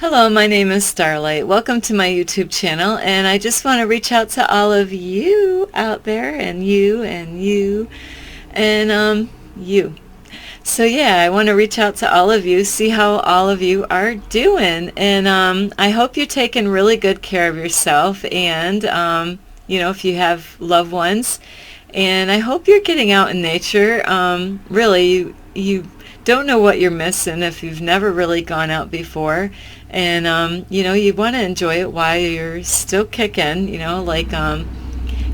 Hello, my name is Starlight. Welcome to my YouTube channel, and I just want to reach out to all of you out there, and you, and you, and you. So yeah, I want to reach out to all of you, see how all of you are doing, and I hope you're taking really good care of yourself, and if you have loved ones, and I hope you're getting out in nature. Really, you don't know what you're missing if you've never really gone out before, and you want to enjoy it while you're still kicking.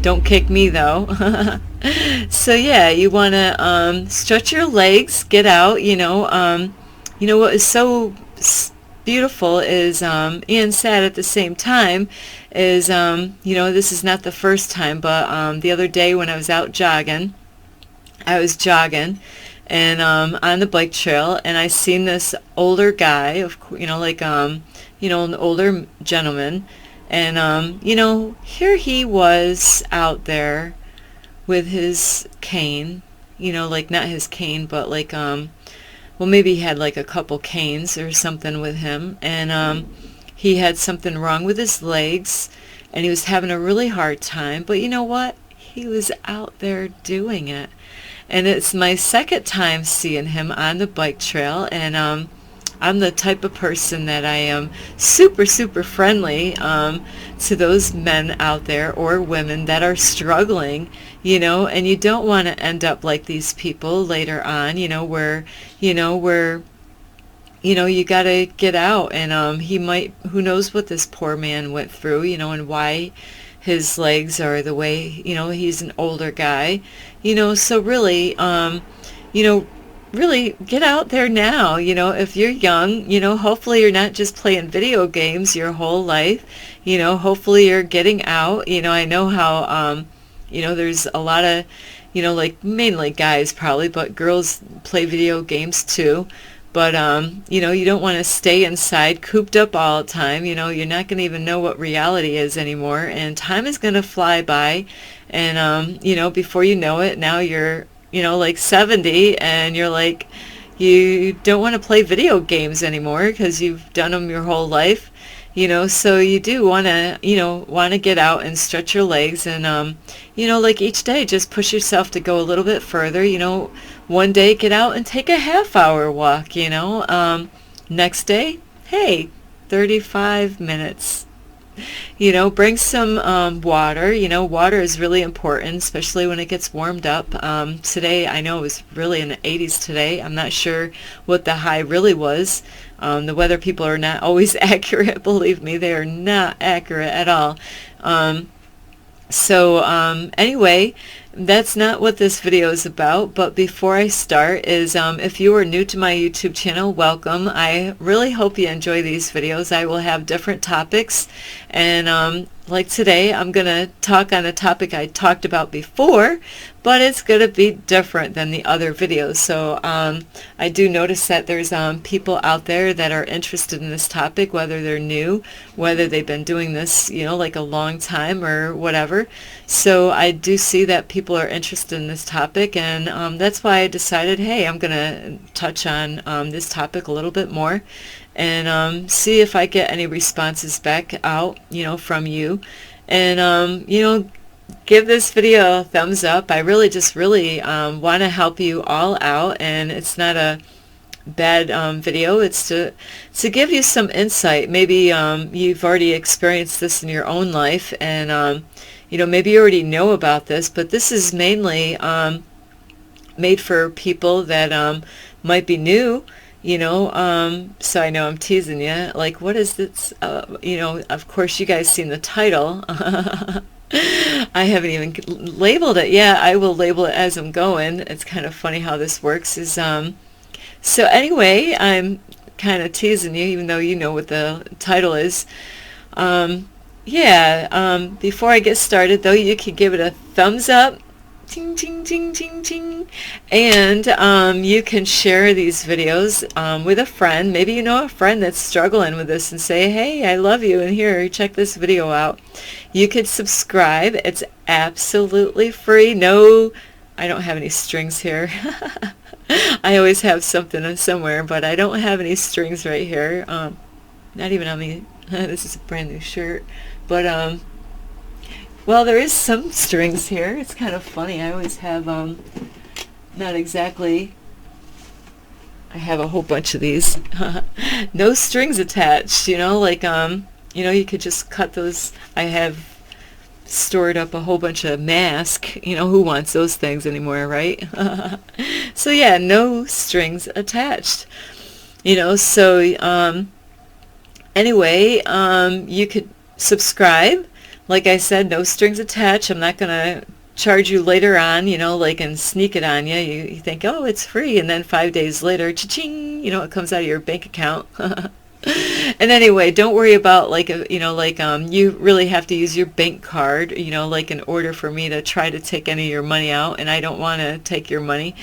Don't kick me though. So yeah, you want to stretch your legs, get out. What is so beautiful is and sad at the same time is this is not the first time, but the other day when I was out jogging, I was jogging and on the bike trail, and I seen this older guy, an older gentleman, and here he was out there with his cane, not his cane, but maybe he had like a couple canes or something with him, and he had something wrong with his legs, and he was having a really hard time, but you know what? He was out there doing it. And it's my second time seeing him on the bike trail, and I'm the type of person that I am super, super friendly to those men out there or women that are struggling, and you don't want to end up like these people later on, where you got to get out, and who knows what this poor man went through, and why his legs are the way, he's an older guy, so really, really get out there now, if you're young, hopefully you're not just playing video games your whole life, hopefully you're getting out, I know how, there's a lot of, mainly guys probably, but girls play video games too. But, you don't want to stay inside cooped up all the time. You're not going to even know what reality is anymore. And time is going to fly by. And, before you know it, now you're, 70, and you're like, you don't want to play video games anymore because you've done them your whole life. So you do want to get out and stretch your legs, and each day just push yourself to go a little bit further. One day get out and take a half-hour walk. Next day, hey, 35 minutes. Bring some water. Water is really important, especially when it gets warmed up. Today, I know it was really in the 80s today. I'm not sure what the high really was. The weather people are not always accurate. Believe me, they are not accurate at all. Anyway, that's not what this video is about, but before I start is if you are new to my YouTube channel, welcome. I really hope you enjoy these videos. I will have different topics, and like today I'm going to talk on a topic I talked about before, but it's going to be different than the other videos. So I do notice that there's people out there that are interested in this topic, whether they're new, whether they've been doing this, like a long time or whatever. So I do see that people are interested in this topic, and that's why I decided, hey, I'm going to touch on this topic a little bit more, and see if I get any responses back out, from you. And, give this video a thumbs up. I really want to help you all out, and it's not a bad video. It's to give you some insight. Maybe you've already experienced this in your own life, and maybe you already know about this, but this is mainly made for people that might be new. So I know I'm teasing you. Like, what is this? Of course, you guys seen the title. I haven't even labeled it yet. I will label it as I'm going. It's kind of funny how this works. So anyway, I'm kind of teasing you, even though you know what the title is. Before I get started, though, you can give it a thumbs up. Ting, ting, ting, ting, ting. And you can share these videos with a friend. Maybe you know a friend that's struggling with this, and say, hey, I love you, and here, check this video out. You could subscribe. It's absolutely free. No, I don't have any strings here. I always have something somewhere, but I don't have any strings right here. not even on me. This is a brand new shirt. But, well, there is some strings here. It's kind of funny. I always have, not exactly, I have a whole bunch of these. No strings attached, you know, like, you know, you could just cut those. I have stored up a whole bunch of masks. You know, who wants those things anymore, right? So yeah, no strings attached. You know, so anyway, you could subscribe. Like I said, no strings attached. I'm not gonna charge you later on, you know, like, and sneak it on you. You think, oh, it's free, and then 5 days later, cha-ching, you know, it comes out of your bank account. And anyway, don't worry about, like, you know, like, you really have to use your bank card, you know, like, in order for me to try to take any of your money out, and I don't want to take your money.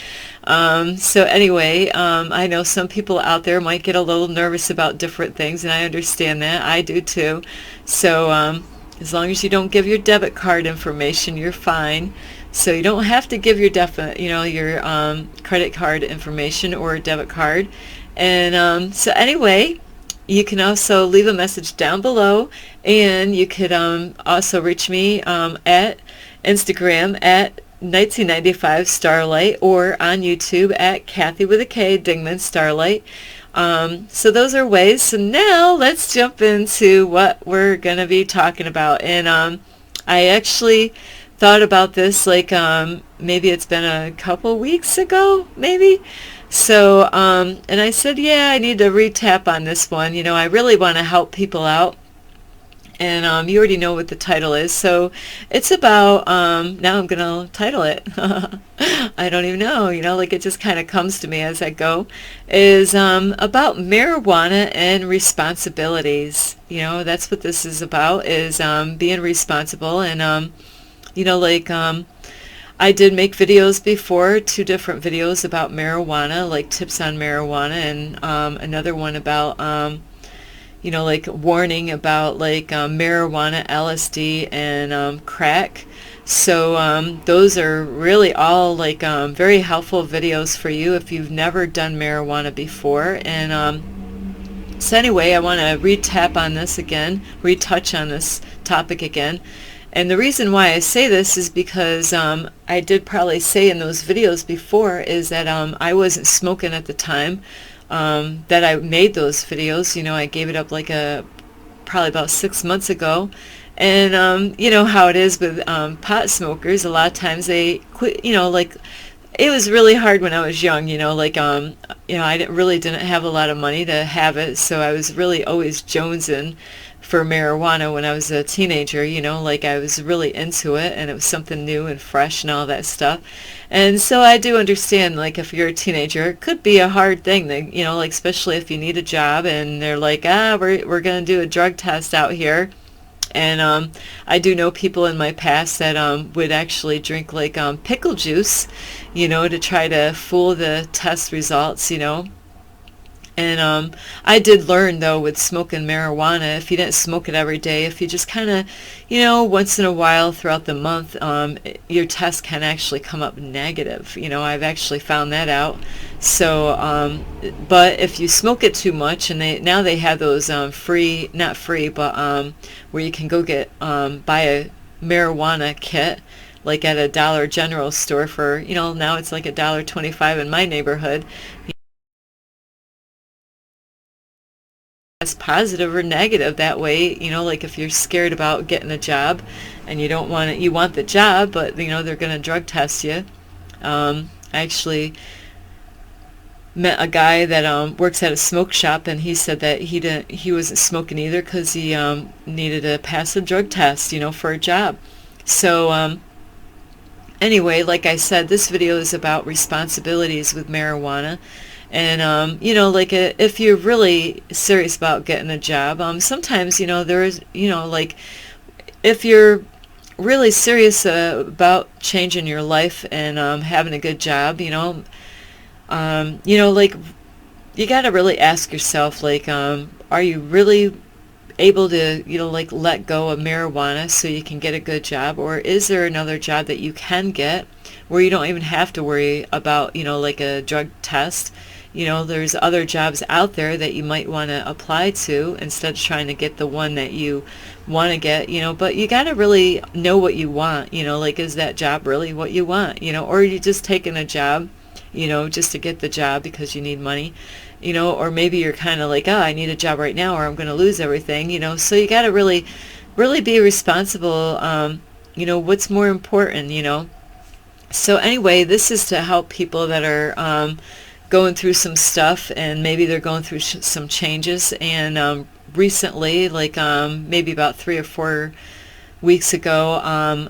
So anyway, I know some people out there might get a little nervous about different things, and I understand that. I do too. So as long as you don't give your debit card information, you're fine. So you don't have to give your your credit card information or debit card. And so anyway, you can also leave a message down below, and you could also reach me at Instagram at 1995 Starlight, or on YouTube at Kathy with a K Dingman Starlight. So those are ways. So now let's jump into what we're going to be talking about. And I actually thought about this, like, maybe it's been a couple weeks ago, maybe. So, and I said, yeah, I need to retap on this one. You know, I really want to help people out. And you already know what the title is. So it's about, now I'm going to title it. I don't even know, you know, like, it just kind of comes to me as I go. Is about marijuana and responsibilities. You know, that's what this is about, is being responsible. And, you know, like, I did make videos before, 2 different videos about marijuana, like tips on marijuana, and another one about, you know, like, warning about, like, marijuana, LSD, and crack. So those are really all, like, very helpful videos for you if you've never done marijuana before. And so anyway, I want to retap on this again, retouch on this topic again. And the reason why I say this is because I did probably say in those videos before is that I wasn't smoking at the time that I made those videos. You know, I gave it up like probably about 6 months ago. And you know how it is with pot smokers. A lot of times they quit, you know, like, it was really hard when I was young, you know, like, you know, I really didn't have a lot of money to have it, so I was really always jonesing for marijuana when I was a teenager, you know, like, I was really into it, and it was something new and fresh and all that stuff. And so I do understand, like, if you're a teenager, it could be a hard thing, that, you know, like, especially if you need a job, and they're like, we're going to do a drug test out here. And I do know people in my past that would actually drink, like, pickle juice, you know, to try to fool the test results, you know. And I did learn, though, with smoking marijuana, if you didn't smoke it every day, if you just kind of, you know, once in a while throughout the month, your test can actually come up negative. You know, I've actually found that out. So, but if you smoke it too much, and now they have those free, not free, but where you can go get, buy a marijuana kit, like at a Dollar General store for, you know, now it's like $1.25 in my neighborhood. As positive or negative that way, you know, like, if you're scared about getting a job and you don't want it, you want the job, but, you know, they're going to drug test you. I actually met a guy that works at a smoke shop, and he said that he wasn't smoking either because he needed to pass a drug test, you know, for a job. So anyway, like I said, this video is about responsibilities with marijuana. And, you know, like, if you're really serious about getting a job, sometimes, you know, there is, you know, like, if you're really serious about changing your life and having a good job, you know, like, you got to really ask yourself, like, are you really able to, you know, like, let go of marijuana so you can get a good job? Or is there another job that you can get where you don't even have to worry about, you know, like, a drug test? you know, there's other jobs out there that you might want to apply to instead of trying to get the one that you want to get, you know. But you got to really know what you want, you know, like, is that job really what you want, you know, or are you just taking a job, you know, just to get the job because you need money, you know, or maybe you're kind of like, oh, I need a job right now or I'm going to lose everything, you know. So you got to really be responsible, you know, what's more important, you know. So anyway, this is to help people that are going through some stuff, and maybe they're going through some changes. And recently, like maybe about 3 or 4 weeks ago,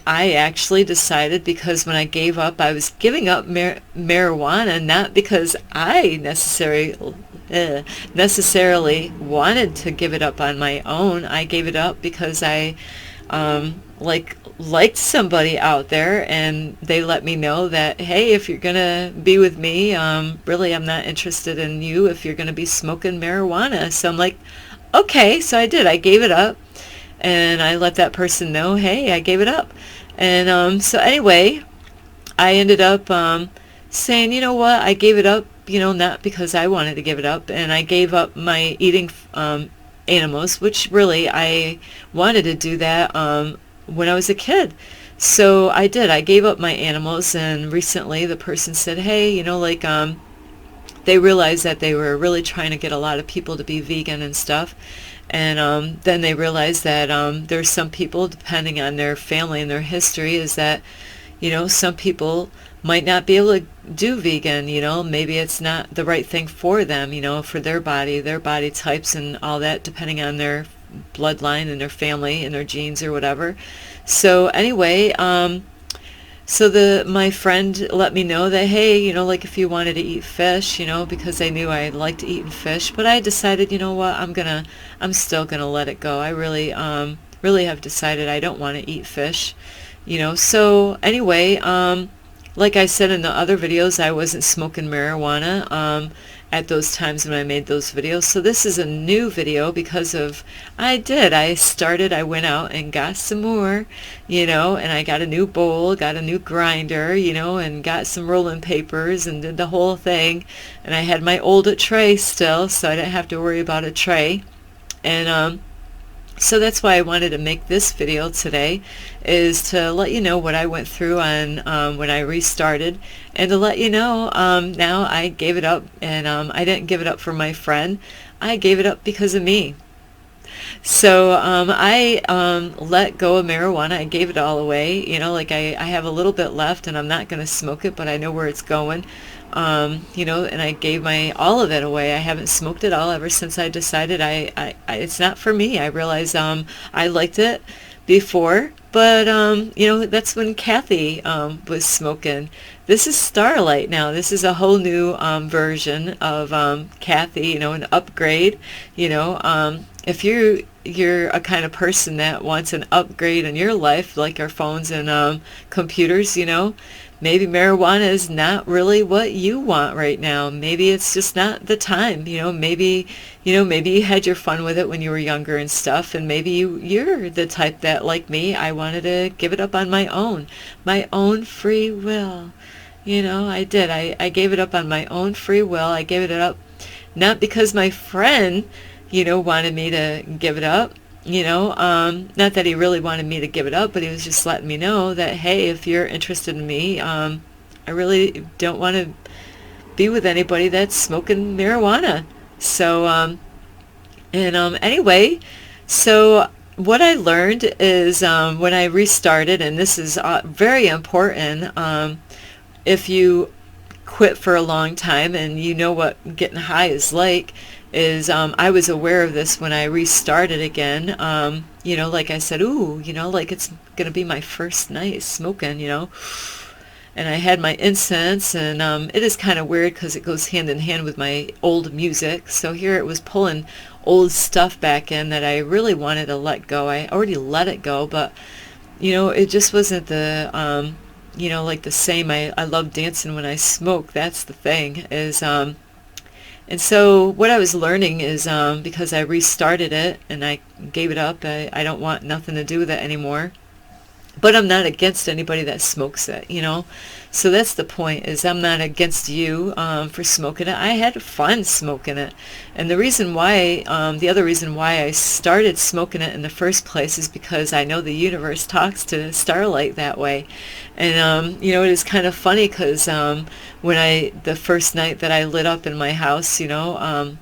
I actually decided, because when I gave up, I was giving up marijuana, not because I necessarily wanted to give it up on my own. I gave it up because I liked somebody out there, and they let me know that, hey, if you're gonna be with me, really I'm not interested in you if you're gonna be smoking marijuana. So I'm like, okay. So I did. I gave it up, and I let that person know, hey, I gave it up. And so anyway, I ended up saying, you know what, I gave it up, you know, not because I wanted to give it up, and I gave up my eating animals, which really I wanted to do that when I was a kid. So I did. I gave up my animals, and recently the person said, hey, you know, like they realized that they were really trying to get a lot of people to be vegan and stuff. And then they realized that there's some people, depending on their family and their history, is that, you know, some people might not be able to do vegan, you know, maybe it's not the right thing for them, you know, for their body types and all that, depending on their bloodline and their family and their genes or whatever. So anyway, so my friend let me know that, hey, you know, like if you wanted to eat fish, you know, because I knew I liked eating fish, but I decided, you know what, I'm still gonna let it go. I really have decided I don't want to eat fish, you know. So anyway, like I said in the other videos, I wasn't smoking marijuana at those times when I made those videos. So this is a new video because of, I went out and got some more, you know, and I got a new bowl, got a new grinder, you know, and got some rolling papers and did the whole thing. And I had my old tray still, so I didn't have to worry about a tray. And so that's why I wanted to make this video today, is to let you know what I went through on when I restarted, and to let you know now I gave it up, and I didn't give it up for my friend. I gave it up because of me. So I let go of marijuana. I gave it all away. You know, like I have a little bit left, and I'm not going to smoke it, but I know where it's going. You know, and I gave all of it away. I haven't smoked it all ever since I decided it's not for me. I realized I liked it before, but you know, that's when Kathy was smoking. This is Starlight now. This is a whole new version of Kathy, you know, an upgrade. You know, if you're a kind of person that wants an upgrade in your life, like our phones and computers, you know, maybe marijuana is not really what you want right now. Maybe it's just not the time, you know. Maybe you had your fun with it when you were younger and stuff, and maybe you're the type that, like me, I wanted to give it up on my own free will. You know, I did. I gave it up on my own free will. I gave it up not because my friend, you know, wanted me to give it up. You know, not that he really wanted me to give it up, but he was just letting me know that, hey, if you're interested in me, I really don't want to be with anybody that's smoking marijuana. So, anyway, so what I learned is when I restarted, and this is very important, if you quit for a long time and you know what getting high is like, is I was aware of this when I restarted again. You know, like I said, ooh, you know, like it's going to be my first night smoking, you know. And I had my incense, and it is kind of weird because it goes hand in hand with my old music. So here it was pulling old stuff back in that I really wanted to let go. I already let it go, but, you know, it just wasn't the, you know, like the same. I love dancing when I smoke. That's the thing, is, and so what I was learning is, because I restarted it and I gave it up, I don't want nothing to do with it anymore, but I'm not against anybody that smokes it, you know. So that's the point, is I'm not against you for smoking it. I had fun smoking it. And the reason why, the other reason why I started smoking it in the first place is because I know the universe talks to Starlight that way. And, you know, it is kind of funny because the first night that I lit up in my house, you know,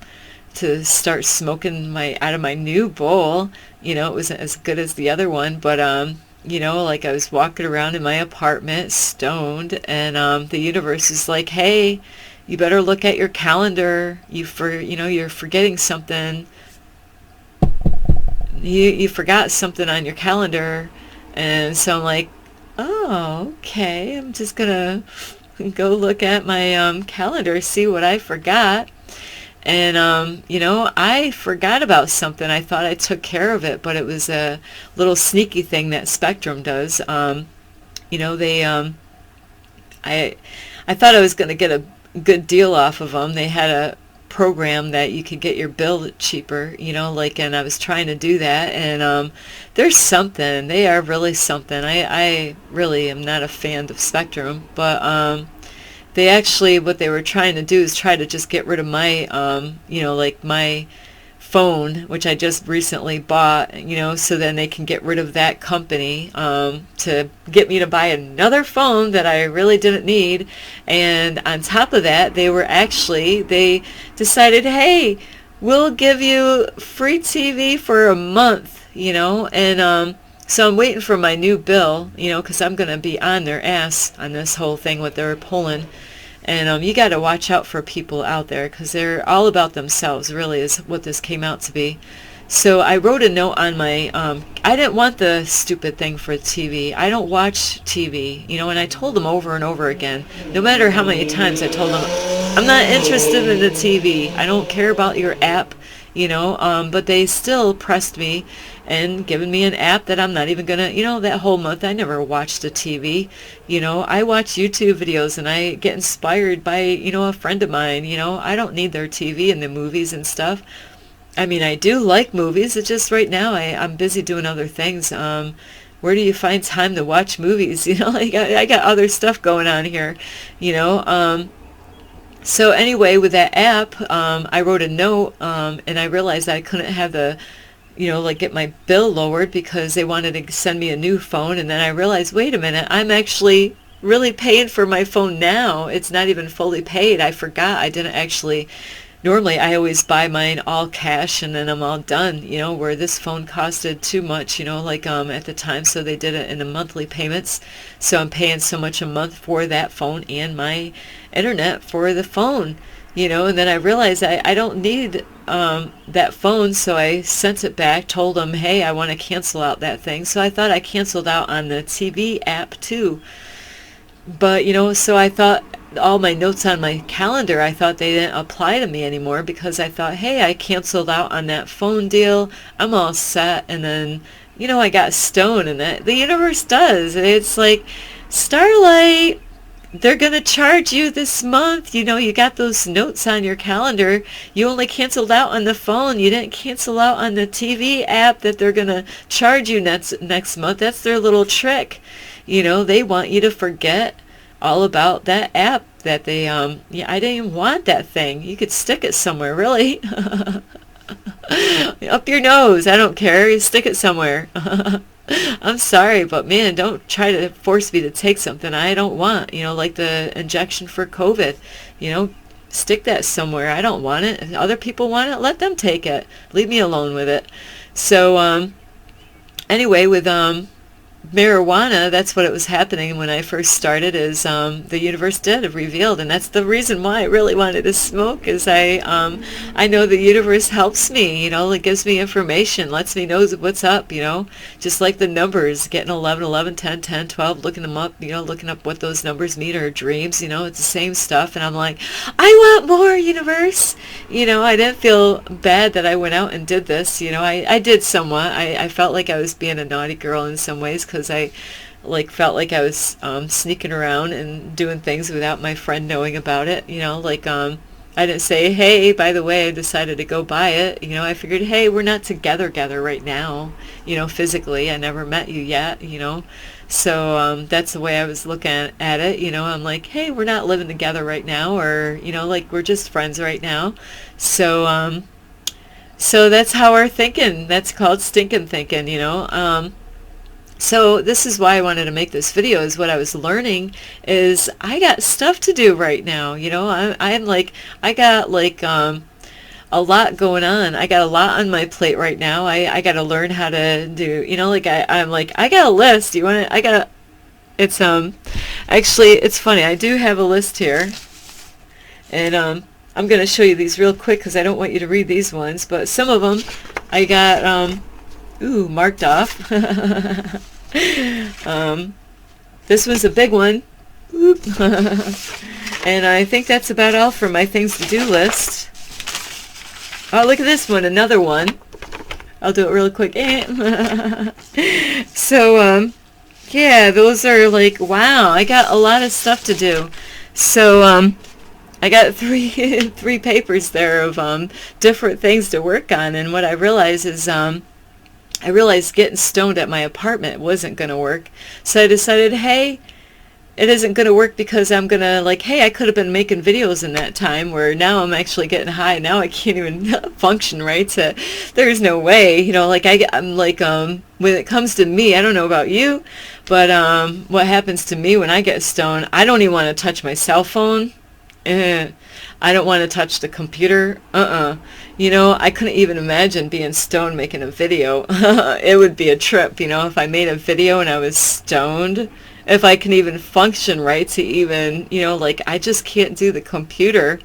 to start smoking out of my new bowl, you know, it wasn't as good as the other one, but you know, like I was walking around in my apartment stoned, and the universe is like, hey, you better look at your calendar. You know, you're forgetting something. You forgot something on your calendar. And so I'm like, oh, okay, I'm just gonna go look at my calendar, see what I forgot. And, you know, I forgot about something. I thought I took care of it, but it was a little sneaky thing that Spectrum does. You know, I thought I was going to get a good deal off of them. They had a program that you could get your bill cheaper, you know, like, and I was trying to do that. And there's something. They are really something. I really am not a fan of Spectrum, but they actually, what they were trying to do is try to just get rid of my, you know, like my phone, which I just recently bought, you know, so then they can get rid of that company to get me to buy another phone that I really didn't need. And on top of that, they decided, hey, we'll give you free TV for a month, you know, and so I'm waiting for my new bill, you know, because I'm going to be on their ass on this whole thing, what they're pulling. And you got to watch out for people out there, because they're all about themselves, really, is what this came out to be. So I wrote a note on my, I didn't want the stupid thing for TV. I don't watch TV, you know, and I told them over and over again, no matter how many times I told them, I'm not interested in the TV. I don't care about your app, you know, but they still pressed me and given me an app that I'm not even gonna, you know, that whole month I never watched a TV. You know, I watch YouTube videos and I get inspired by, you know, a friend of mine. You know, I don't need their TV and the movies and stuff. I mean, I do like movies. It's just right now I'm busy doing other things. Where do you find time to watch movies? You know, like I got other stuff going on here, you know. So anyway, with that app, I wrote a note, and I realized I couldn't have the, you know, like get my bill lowered because they wanted to send me a new phone. And then I realized, wait a minute, I'm actually really paying for my phone now. It's not even fully paid. I forgot. I didn't actually, normally I always buy mine all cash and then I'm all done, you know, where this phone costed too much, you know, like at the time. So they did it in the monthly payments. So I'm paying so much a month for that phone and my internet for the phone. You know, and then I realized I don't need that phone, so I sent it back, told them, hey, I want to cancel out that thing. So I thought I canceled out on the TV app too. But, you know, so I thought all my notes on my calendar, I thought they didn't apply to me anymore, because I thought, hey, I canceled out on that phone deal. I'm all set. And then, you know, I got stoned, and that the universe does. It's like, Starlight, they're going to charge you this month. You know, you got those notes on your calendar. You only canceled out on the phone. You didn't cancel out on the TV app that they're going to charge you next month. That's their little trick. You know, they want you to forget all about that app that they, yeah, I didn't even want that thing. You could stick it somewhere, really. Up your nose. I don't care. You stick it somewhere. I'm sorry, but man, don't try to force me to take something I don't want, you know, like the injection for COVID, you know, stick that somewhere. I don't want it. If other people want it, let them take it. Leave me alone with it. So, anyway, with, marijuana, that's what it was happening when I first started, is the universe did have revealed, and that's the reason why I really wanted to smoke, is I know the universe helps me, you know, it gives me information, lets me know what's up, you know, just like the numbers, getting 11, 11, 10, 10, 12, looking them up, you know, looking up what those numbers mean, or dreams, you know, it's the same stuff, and I'm like, I want more, universe, you know. I didn't feel bad that I went out and did this, you know. I did somewhat. I felt like I was being a naughty girl in some ways, because I like felt like I was sneaking around and doing things without my friend knowing about it, you know, like I I didn't say, hey, by the way, I decided to go buy it. You know, I figured, hey, we're not together right now, you know, physically. I never met you yet, you know. So that's the way I was looking at it. You know, I'm like, hey, we're not living together right now, or, you know, like we're just friends right now. So so that's how we're thinking. That's called stinking thinking, you know. So this is why I wanted to make this video, is what I was learning is I got stuff to do right now. You know, I'm like, I got like a lot going on. I got a lot on my plate right now. I got to learn how to do, you know, like I'm like, I got a list. You want to, I got, it's, actually, it's funny. I do have a list here, and I'm going to show you these real quick because I don't want you to read these ones, but some of them I got, marked off. This was a big one. And I think that's about all for my things to do list. Oh, look at this one, another one. I'll do it real quick. So, yeah, those are like, wow, I got a lot of stuff to do. So, I got three papers there of different things to work on, and what I realized is I realized getting stoned at my apartment wasn't going to work. So I decided, hey, it isn't going to work because I'm going to, like, hey, I could have been making videos in that time where now I'm actually getting high. Now I can't even function right. So there's no way, you know, like I'm like, when it comes to me, I don't know about you, but what happens to me when I get stoned, I don't even want to touch my cell phone. I don't want to touch the computer. You know, I couldn't even imagine being stoned making a video. It would be a trip, you know, if I made a video and I was stoned. If I can even function right to even, you know, like I just can't do the computer.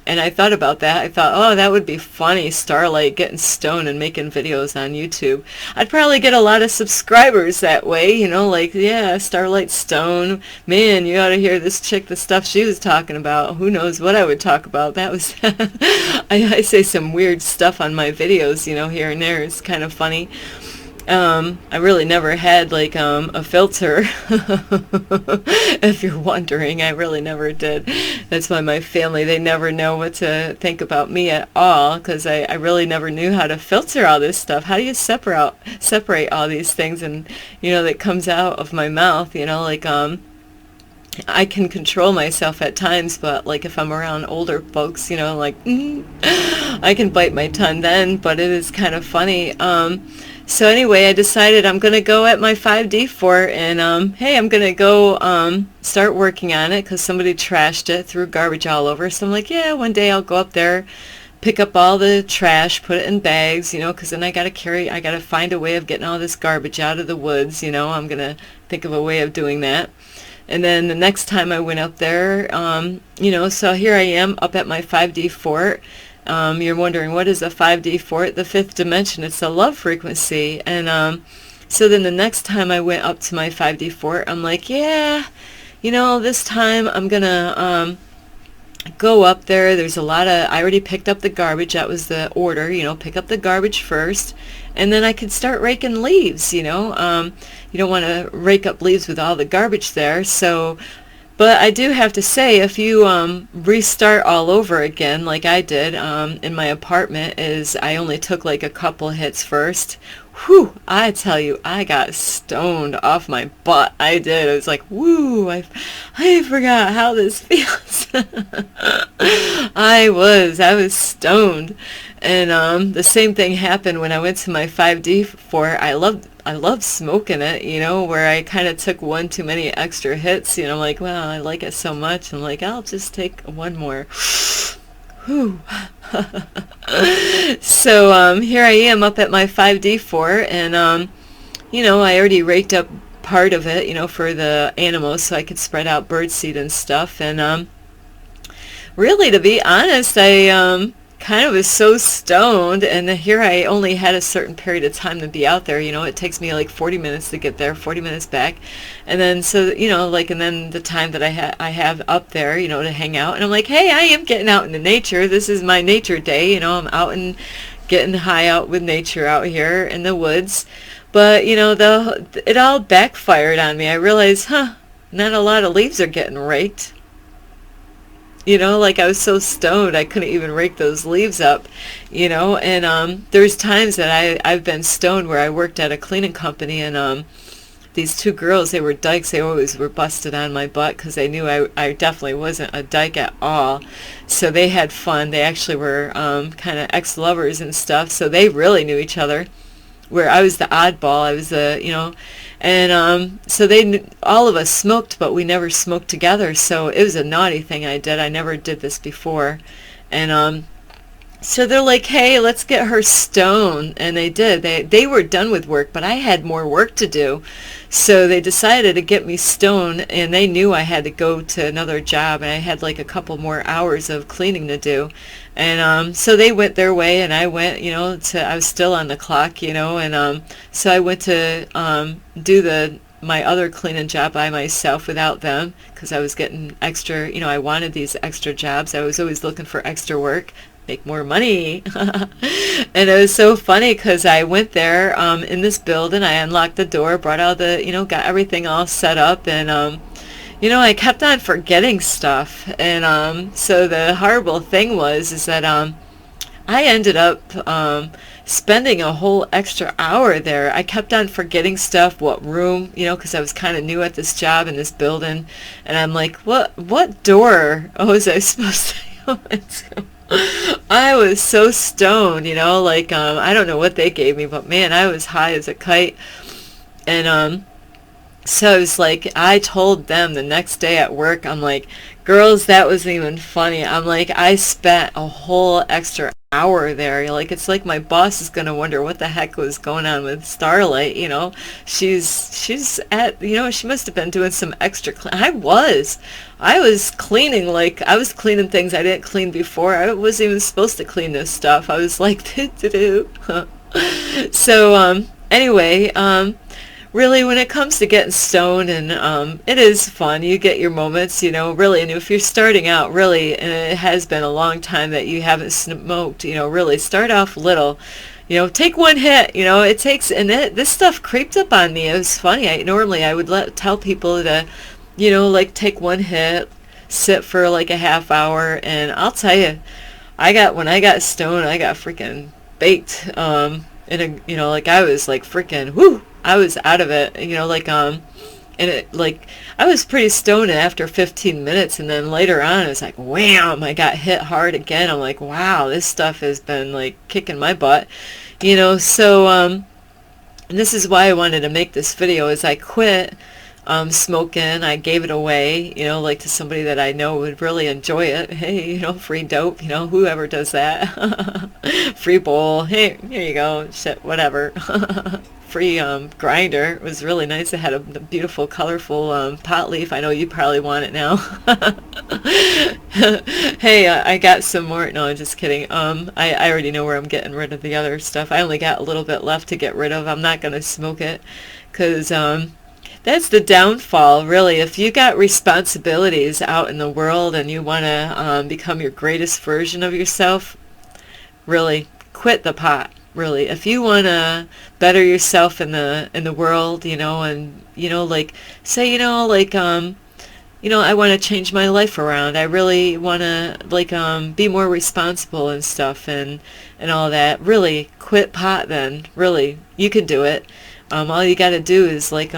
And I thought about that. I thought, oh, that would be funny, Starlight getting stoned and making videos on YouTube. I'd probably get a lot of subscribers that way, you know, like, yeah, Starlight Stone. Man, you ought to hear this chick, the stuff she was talking about. Who knows what I would talk about. That was, I say some weird stuff on my videos, you know, here and there. It's kind of funny. I really never had like a filter. If you're wondering, I really never did. That's why my family, they never know what to think about me at all, because I really never knew how to filter all this stuff. How do you separate all these things, and you know, that comes out of my mouth, you know, like I can control myself at times, but like if I'm around older folks, you know, like I can bite my tongue then, but it is kind of funny. So anyway, I decided I'm going to go at my 5D fort, and hey, I'm going to go start working on it because somebody trashed it, threw garbage all over. So I'm like, yeah, one day I'll go up there, pick up all the trash, put it in bags, you know, because then I got to find a way of getting all this garbage out of the woods, you know. I'm going to think of a way of doing that. And then the next time I went up there, you know, so here I am up at my 5D fort. You're wondering, what is a 5D fort? The fifth dimension. It's a love frequency. And so then the next time I went up to my 5D fort, I'm like, yeah, you know, this time I'm going to go up there. There's a lot of, I already picked up the garbage. That was the order, you know, pick up the garbage first, and then I could start raking leaves, you know. You don't want to rake up leaves with all the garbage there. So, but I do have to say, if you restart all over again like I did in my apartment, is I only took like a couple hits first. Whew, I tell you, I got stoned off my butt. I did. I was like, woo, I forgot how this feels. I was stoned. And the same thing happened when I went to my 5D fort. I love smoking it, you know, where I kind of took one too many extra hits. You know, I'm like, well, I like it so much. I'm like, I'll just take one more. Whew. So here I am up at my 5D fort, and you know, I already raked up part of it, you know, for the animals, so I could spread out birdseed and stuff. And really, to be honest, I kind of was so stoned, and here I only had a certain period of time to be out there. You know, it takes me like 40 minutes to get there, 40 minutes back, and then so, you know, like, and then the time that I have up there, you know, to hang out. And I'm like, hey, I am getting out into nature. This is my nature day, you know. I'm out and getting high out with nature out here in the woods. But you know, it all backfired on me. I realized, not a lot of leaves are getting raked. You know, like I was so stoned I couldn't even rake those leaves up, you know. And there's times that I've been stoned where I worked at a cleaning company, and these two girls, they were dykes. They always were busted on my butt because they knew I definitely wasn't a dyke at all. So they had fun. They actually were kind of ex-lovers and stuff, so they really knew each other, where I was the oddball. I was the, you know, and so all of us smoked, but we never smoked together. So it was a naughty thing I did. I never did this before. And so they're like, hey, let's get her stoned. And they did. They were done with work, but I had more work to do. So they decided to get me stoned, and they knew I had to go to another job, and I had like a couple more hours of cleaning to do. And so they went their way, and I went, you know, I was still on the clock, you know, and so I went to do my other cleaning job by myself without them, because I was getting extra, you know, I wanted these extra jobs. I was always looking for extra work, make more money. And it was so funny because I went there in this building. I unlocked the door, brought out the, you know, got everything all set up, and you know, I kept on forgetting stuff. And so the horrible thing is that I ended up spending a whole extra hour there. I kept on forgetting stuff, what room, you know, because I was kind of new at this job in this building, and I'm like, what door was I supposed to go into? I was so stoned, you know, like I don't know what they gave me, but man, I was high as a kite. And so it's like, I told them the next day at work, I'm like, girls, that wasn't even funny. I'm like, I spent a whole extra hour there. Like, it's like my boss is going to wonder what the heck was going on with Starlight, you know. She's at, you know, she must have been doing some extra I was cleaning, like, I was cleaning things I didn't clean before. I wasn't even supposed to clean this stuff. I was like, do. So, anyway, really, when it comes to getting stoned, and it is fun, you get your moments, you know, really. And if you're starting out, really, and it has been a long time that you haven't smoked, you know, really start off little, you know, take one hit, you know. It takes, and this stuff creeped up on me. It was funny. I would tell people to, you know, like, take one hit, sit for like a half hour, and I'll tell you, when I got stoned, I got freaking baked. You know, like, I was like freaking whoo. I was out of it, you know, like, and it, like, I was pretty stoned after 15 minutes, and then later on, it was like, wham, I got hit hard again. I'm like, wow, this stuff has been, like, kicking my butt, you know. So, and this is why I wanted to make this video, is I quit smoking. I gave it away, you know, like, to somebody that I know would really enjoy it. Hey, you know, free dope, you know, whoever does that. Free bowl, hey, here you go, shit, whatever. Free grinder. It was really nice. It had a beautiful, colorful pot leaf. I know you probably want it now. Hey, I got some more. No, I'm just kidding. I already know where I'm getting rid of the other stuff. I only got a little bit left to get rid of. I'm not going to smoke it, because that's the downfall, really. If you got responsibilities out in the world and you want to become your greatest version of yourself, really, quit the pot. Really, if you want to better yourself in the world, you know, and, you know, like, say, you know, like, you know, I want to change my life around. I really want to, like, be more responsible and stuff, and all that. Really, quit pot then. Really, you can do it. All you got to do is, like,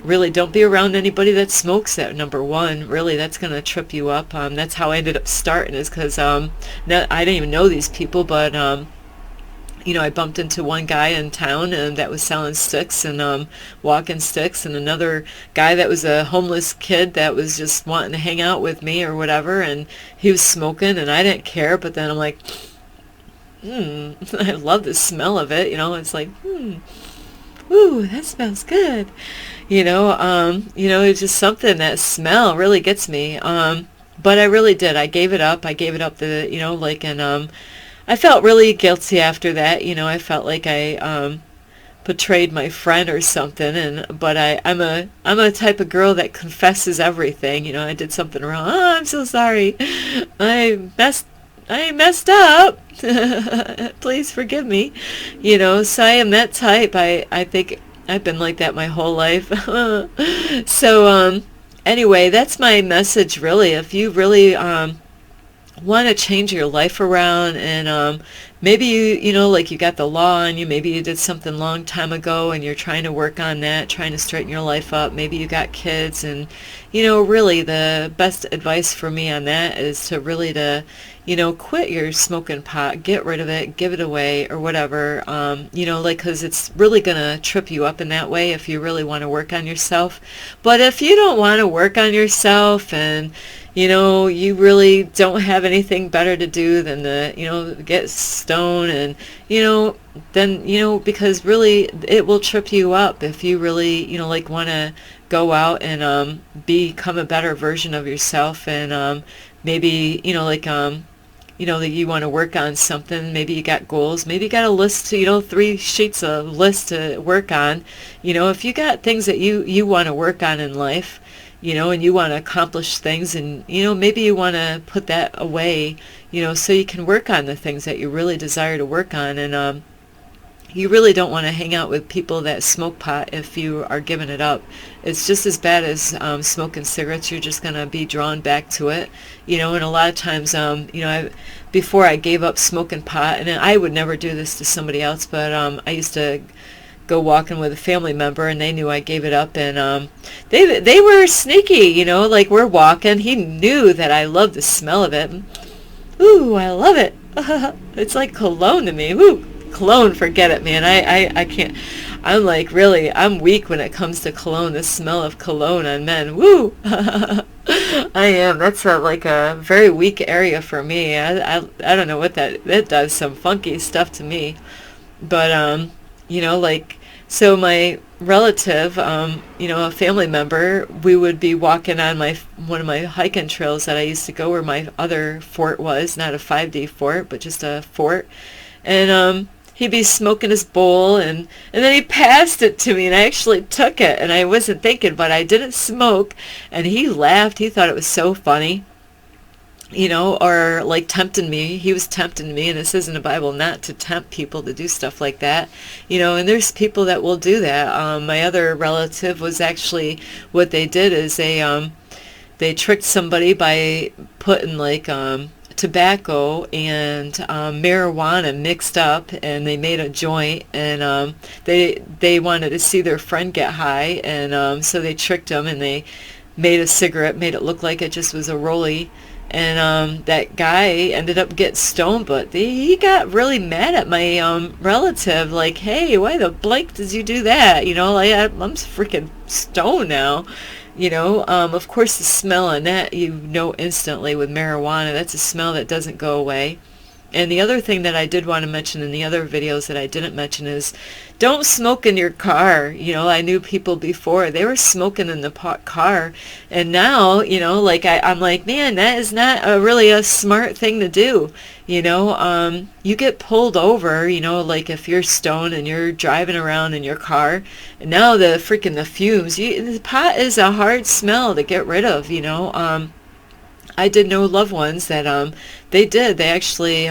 really don't be around anybody that smokes it, number one. Really, that's going to trip you up. That's how I ended up starting, is because I didn't even know these people, but you know, I bumped into one guy in town, and that was selling sticks and walking sticks, and another guy that was a homeless kid that was just wanting to hang out with me or whatever, and he was smoking, and I didn't care. But then I'm like, I love the smell of it, you know. It's like, ooh, that smells good, you know. It's just something, that smell really gets me. But I really did. I gave it up. The, you know, like, and I felt really guilty after that. You know, I felt like I betrayed my friend or something. But I'm a type of girl that confesses everything. You know, I did something wrong. Oh, I'm so sorry. I messed up. Please forgive me. You know, so I am that type. I think I've been like that my whole life. So anyway, that's my message, really. If you really want to change your life around, and maybe you know, like you got the law on you, maybe you did something long time ago and you're trying to work on that, trying to straighten your life up. Maybe you got kids, and you know, really the best advice for me on that is to really to, you know, quit your smoking pot, get rid of it, give it away or whatever. You know, like, because it's really gonna trip you up in that way if you really want to work on yourself. But if you don't want to work on yourself, and you know, you really don't have anything better to do than to, you know, get stoned, and, you know, then, you know, because really it will trip you up if you really, you know, like want to go out and become a better version of yourself, and maybe, you know, like, you know, that you want to work on something. Maybe you got goals. Maybe you got a list to, you know, 3 sheets of list to work on. You know, if you got things that you want to work on in life, you know, and you want to accomplish things, and, you know, maybe you want to put that away, you know, so you can work on the things that you really desire to work on. And you really don't want to hang out with people that smoke pot if you are giving it up. It's just as bad as smoking cigarettes. You're just going to be drawn back to it, you know. And a lot of times, you know, before I gave up smoking pot, and I would never do this to somebody else, but I used to go walking with a family member, and they knew I gave it up, and they were sneaky, you know, like we're walking. He knew that I loved the smell of it. Ooh, I love it. It's like cologne to me. Ooh, cologne, forget it, man. I can't. I'm like, really, I'm weak when it comes to cologne, the smell of cologne on men. Woo! I am. That's like a very weak area for me. I don't know what that does, some funky stuff to me. But, you know, like, so my relative, you know, a family member, we would be walking on one of my hiking trails that I used to go where my other fort was, not a 5D fort, but just a fort. And he'd be smoking his bowl, and then he passed it to me, and I actually took it, and I wasn't thinking, but I didn't smoke, and he laughed. He thought it was so funny. You know, or like tempting me. He was tempting me, and it says in the Bible not to tempt people to do stuff like that. You know, and there's people that will do that. My other relative was actually, what they did is they tricked somebody by putting like tobacco and marijuana mixed up, and they made a joint, and they wanted to see their friend get high, and so they tricked him, and they made a cigarette, made it look like it just was a rollie. And that guy ended up getting stoned, but he got really mad at my relative, like, hey, why the blank did you do that? You know, like, I'm freaking stoned now. You know, of course the smell on that, you know instantly with marijuana, that's a smell that doesn't go away. And the other thing that I did want to mention in the other videos that I didn't mention is don't smoke in your car. You know, I knew people before, they were smoking in the car. And now, you know, like I'm like, man, that is not really a smart thing to do. You know, you get pulled over, you know, like if you're stoned and you're driving around in your car. And now the fumes, the pot is a hard smell to get rid of, you know. I did know loved ones that they actually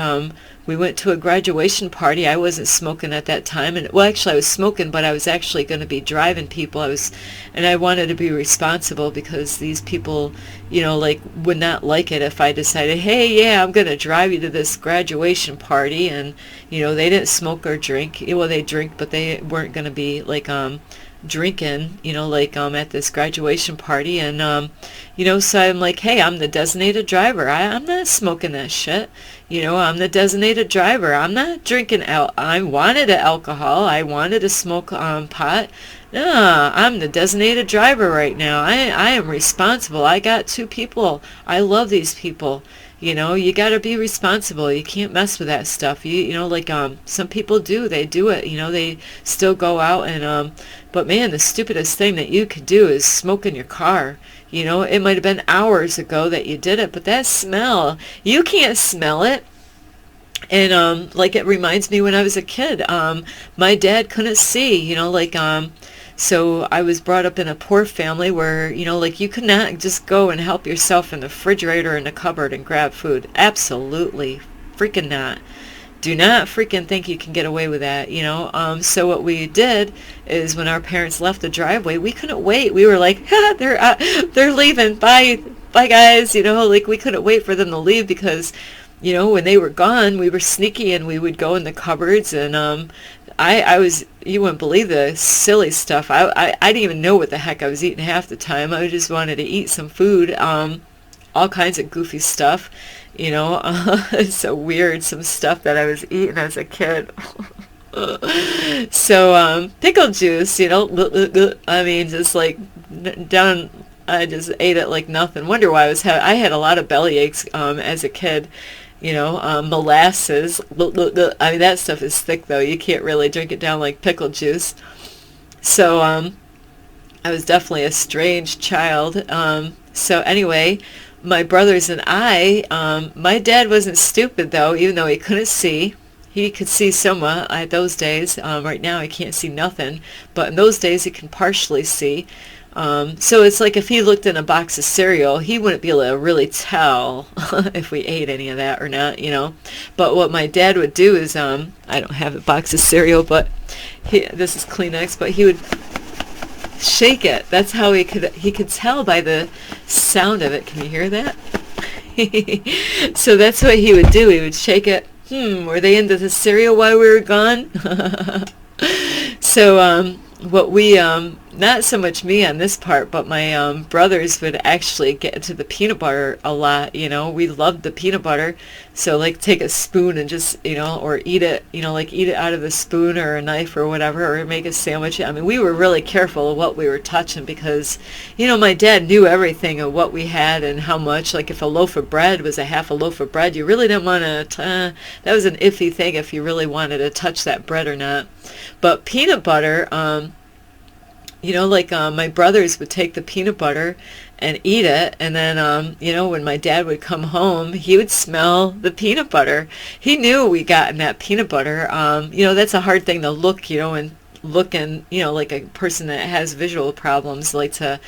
we went to a graduation party. I wasn't smoking at that time, and well, actually I was smoking, but I was actually going to be driving people. And I wanted to be responsible, because these people, you know, like would not like it if I decided, hey, yeah, I'm going to drive you to this graduation party, and you know, they didn't smoke or drink. Well, they drink, but they weren't going to be like drinking, you know, like at this graduation party. And you know, so I'm like, hey, I'm the designated driver. I'm not smoking that shit. You know, I'm the designated driver. I'm not drinking I wanted alcohol. I wanted to smoke pot. No, I'm the designated driver right now. I am responsible. I got 2 people. I love these people. You know, you got to be responsible. You can't mess with that stuff. You know, like some people do. They do it. You know, they still go out and but man, the stupidest thing that you could do is smoke in your car. You know, it might have been hours ago that you did it, but that smell, you can't smell it. And like it reminds me when I was a kid, my dad couldn't see, you know, like so I was brought up in a poor family where, you know, like you could not just go and help yourself in the refrigerator or in the cupboard and grab food. Absolutely freaking not. Do not freaking think you can get away with that, you know. So what we did is when our parents left the driveway, we couldn't wait. We were like, ha, they're leaving. Bye. bye guys, you know, like we couldn't wait for them to leave because, you know, when they were gone, we were sneaky and we would go in the cupboards and I was, you wouldn't believe the silly stuff. I didn't even know what the heck I was eating half the time. I just wanted to eat some food, all kinds of goofy stuff, you know, so weird, some stuff that I was eating as a kid. So, pickle juice, you know, I mean, just like down, I just ate it like nothing. Wonder why I had a lot of belly aches, as a kid. You know, molasses. I mean, that stuff is thick, though. You can't really drink it down like pickle juice. So, I was definitely a strange child. So anyway, my brothers and my dad wasn't stupid, though, even though he couldn't see. He could see somewhat at those days. Right now, he can't see nothing. But in those days, he can partially see. So it's like if he looked in a box of cereal, he wouldn't be able to really tell if we ate any of that or not, you know. But what my dad would do is, I don't have a box of cereal, but this is Kleenex, but he would shake it. That's how he could tell by the sound of it. Can you hear that? So that's what he would do. He would shake it. Were they into the cereal while we were gone? So, what we, not so much me on this part, but my brothers would actually get into the peanut butter a lot, you know. We loved the peanut butter. So, like, take a spoon and just, you know, or eat it, you know, like eat it out of a spoon or a knife or whatever, or make a sandwich. I mean, we were really careful of what we were touching because, you know, my dad knew everything of what we had and how much. Like, if a loaf of bread was a half a loaf of bread, you really didn't want to, that was an iffy thing if you really wanted to touch that bread or not. But peanut butter, you know, like my brothers would take the peanut butter and eat it, and then, you know, when my dad would come home, he would smell the peanut butter. He knew we got in that peanut butter. You know, that's a hard thing to look, you know, and look and, you know, like a person that has visual problems, like to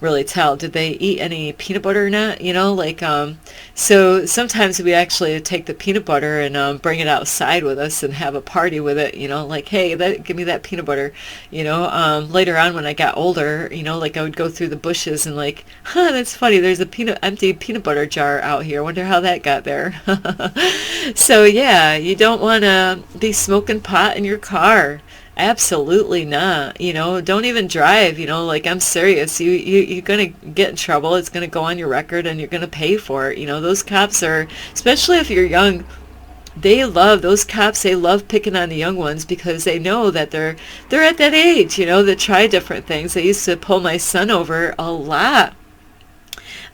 really tell, did they eat any peanut butter or not, you know, like, so sometimes we actually take the peanut butter and bring it outside with us and have a party with it, you know, like, hey, give me that peanut butter, you know. Later on when I got older, you know, like I would go through the bushes and like, that's funny, there's a empty peanut butter jar out here, I wonder how that got there. So yeah, you don't want to be smoking pot in your car. Absolutely not. You know, don't even drive, you know, like I'm serious. You're going to get in trouble. It's going to go on your record and you're going to pay for it. You know, those cops are, especially if you're young, those cops, they love picking on the young ones because they know that they're at that age, you know, that try different things. They used to pull my son over a lot.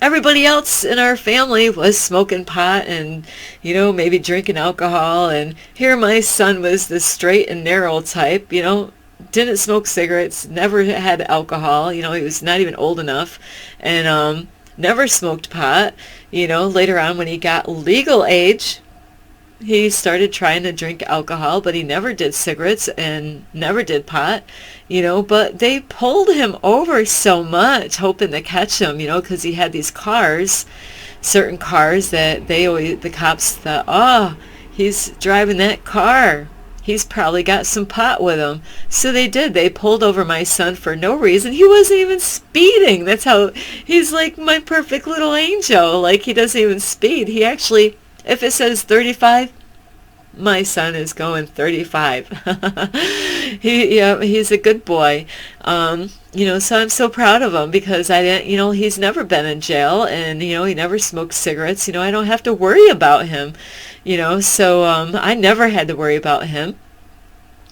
Everybody else in our family was smoking pot and, you know, maybe drinking alcohol. And here my son was the straight and narrow type, you know, didn't smoke cigarettes, never had alcohol, you know, he was not even old enough, and never smoked pot. You know, later on when he got legal age, he started trying to drink alcohol, but he never did cigarettes and never did pot, you know, but they pulled him over so much hoping to catch him, you know, because he had these cars, certain cars that the cops thought, oh, he's driving that car. He's probably got some pot with him. So they did. They pulled over my son for no reason. He wasn't even speeding. That's how, he's like my perfect little angel. Like, he doesn't even speed. He actually, if it says 35, my son is going 35. He's a good boy. You know, so I'm so proud of him because I didn't, you know, he's never been in jail and, you know, he never smoked cigarettes. You know, I don't have to worry about him, you know, so I never had to worry about him.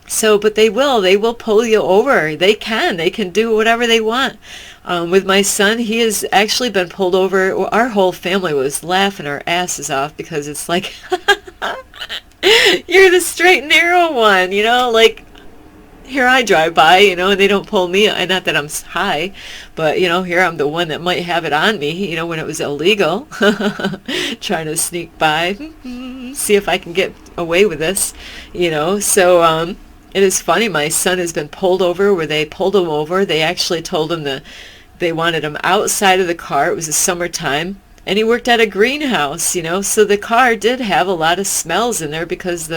So, but they will pull you over. They can do whatever they want. With my son, he has actually been pulled over. Our whole family was laughing our asses off because it's like, you're the straight and narrow one, you know, like, here I drive by, you know, and they don't pull me, not that I'm high, but, you know, here I'm the one that might have it on me, you know, when it was illegal, trying to sneak by, see if I can get away with this, you know. So, it is funny, my son has been pulled over where they pulled him over. They actually told him that they wanted him outside of the car. It was the summertime. And he worked at a greenhouse, you know, so the car did have a lot of smells in there because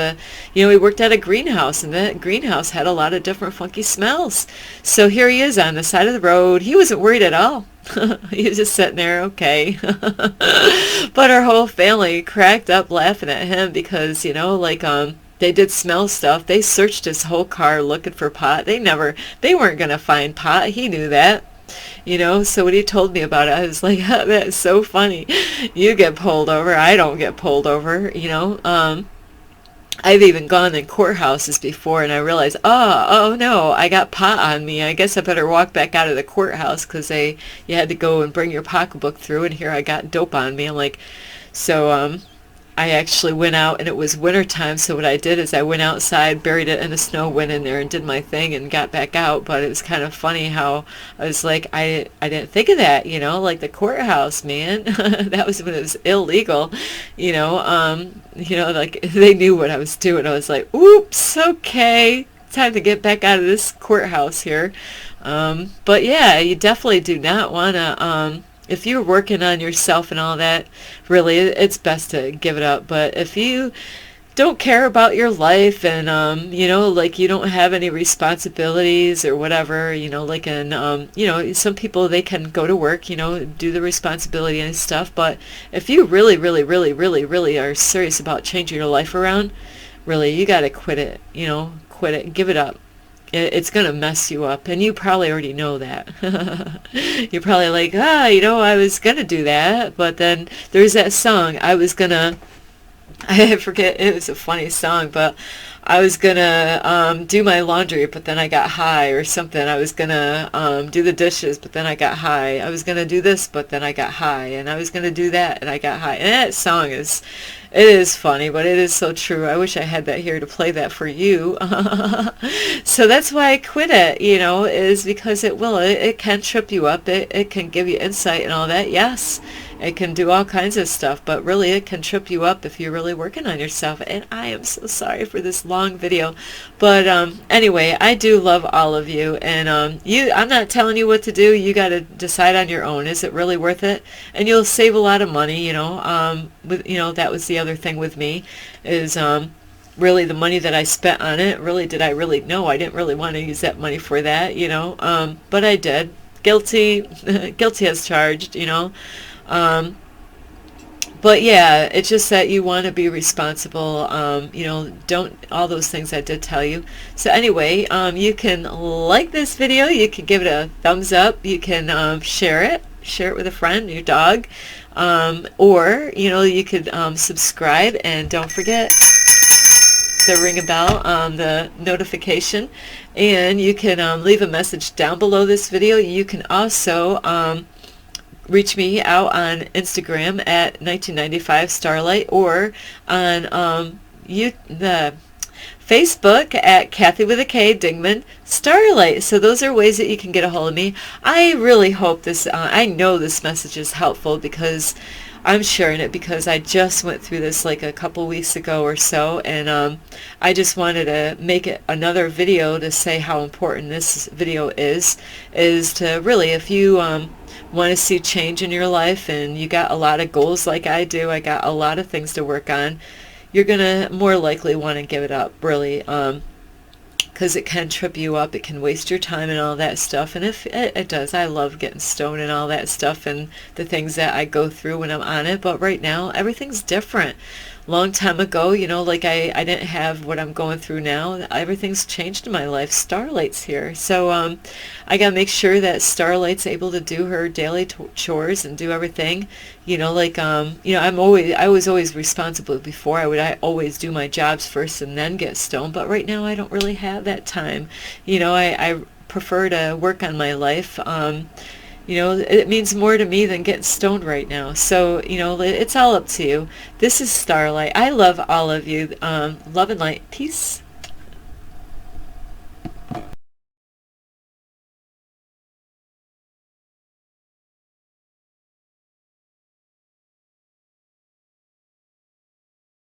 he worked at a greenhouse, and that greenhouse had a lot of different funky smells. So here he is on the side of the road. He wasn't worried at all. He was just sitting there, okay. But our whole family cracked up laughing at him because, you know, like, they did smell stuff. They searched his whole car looking for pot. They weren't going to find pot. He knew that. You know, so when he told me about it, I was like, oh, that's so funny. You get pulled over. I don't get pulled over, you know. I've even gone in courthouses before, and I realized, oh no, I got pot on me. I guess I better walk back out of the courthouse because you had to go and bring your pocketbook through, and here I got dope on me. I'm like, so I actually went out, and it was winter time, so what I did is I went outside, buried it in the snow, went in there and did my thing and got back out. But it was kind of funny how I was like, I didn't think of that, you know, like the courthouse, man. That was when it was illegal, you know, like they knew what I was doing. I was like, oops, okay, time to get back out of this courthouse here. But yeah, you definitely do not want to, if you're working on yourself and all that, really, it's best to give it up. But if you don't care about your life and, you know, like you don't have any responsibilities or whatever, you know, like you know, some people, they can go to work, you know, do the responsibility and stuff. But if you really, really, really, really, really are serious about changing your life around, really, you got to quit it, you know, quit it, give it up. It's going to mess you up, and you probably already know that. You're probably like, you know, I was going to do that, but then there's that song, I forget, it was a funny song, but I was going to do my laundry, but then I got high or something. I was going to do the dishes, but then I got high. I was going to do this, but then I got high, and I was going to do that, and I got high. And that song it is funny, but it is so true. I wish I had that here to play that for you. So that's why I quit it, you know, is because it can trip you up. It can give you insight and all that. Yes, it can do all kinds of stuff, but really it can trip you up if you're really working on yourself. And I am so sorry for this long video. But anyway, I do love all of you. And I'm not telling you what to do. You got to decide on your own. Is it really worth it? And you'll save a lot of money, you know. You know, that was the other thing with me is really the money that I spent on it. Really, did I really? No, I didn't really want to use that money for that, you know. But I did. Guilty, guilty as charged, you know. But yeah, it's just that you want to be responsible, you know, don't, all those things I did tell you. So anyway, you can like this video, you can give it a thumbs up, you can share it with a friend, your dog, or, you know, you could subscribe, and don't forget the ring a bell, the notification, and you can leave a message down below this video. You can also reach me out on Instagram at 1995 Starlight, or on the Facebook at Kathy with a K Dingman Starlight. So those are ways that you can get a hold of me. I really hope this, I know this message is helpful because I'm sharing it because I just went through this like a couple weeks ago or so, and I just wanted to make it another video to say how important this video is to really, if you want to see change in your life and you got a lot of goals like I do, I got a lot of things to work on, you're going to more likely want to give it up, really, because it can trip you up, it can waste your time and all that stuff. And if it does, I love getting stoned and all that stuff and the things that I go through when I'm on it, but right now everything's different. Long time ago, you know, like I didn't have what I'm going through now. Everything's changed in my life. Starlight's here, so I gotta make sure that Starlight's able to do her daily chores and do everything. You know, like you know, I was always responsible before. I always do my jobs first and then get stoned. But right now, I don't really have that time. You know, I prefer to work on my life. You know, it means more to me than getting stoned right now. So, you know, it's all up to you. This is Starlight. I love all of you. Love and light. Peace.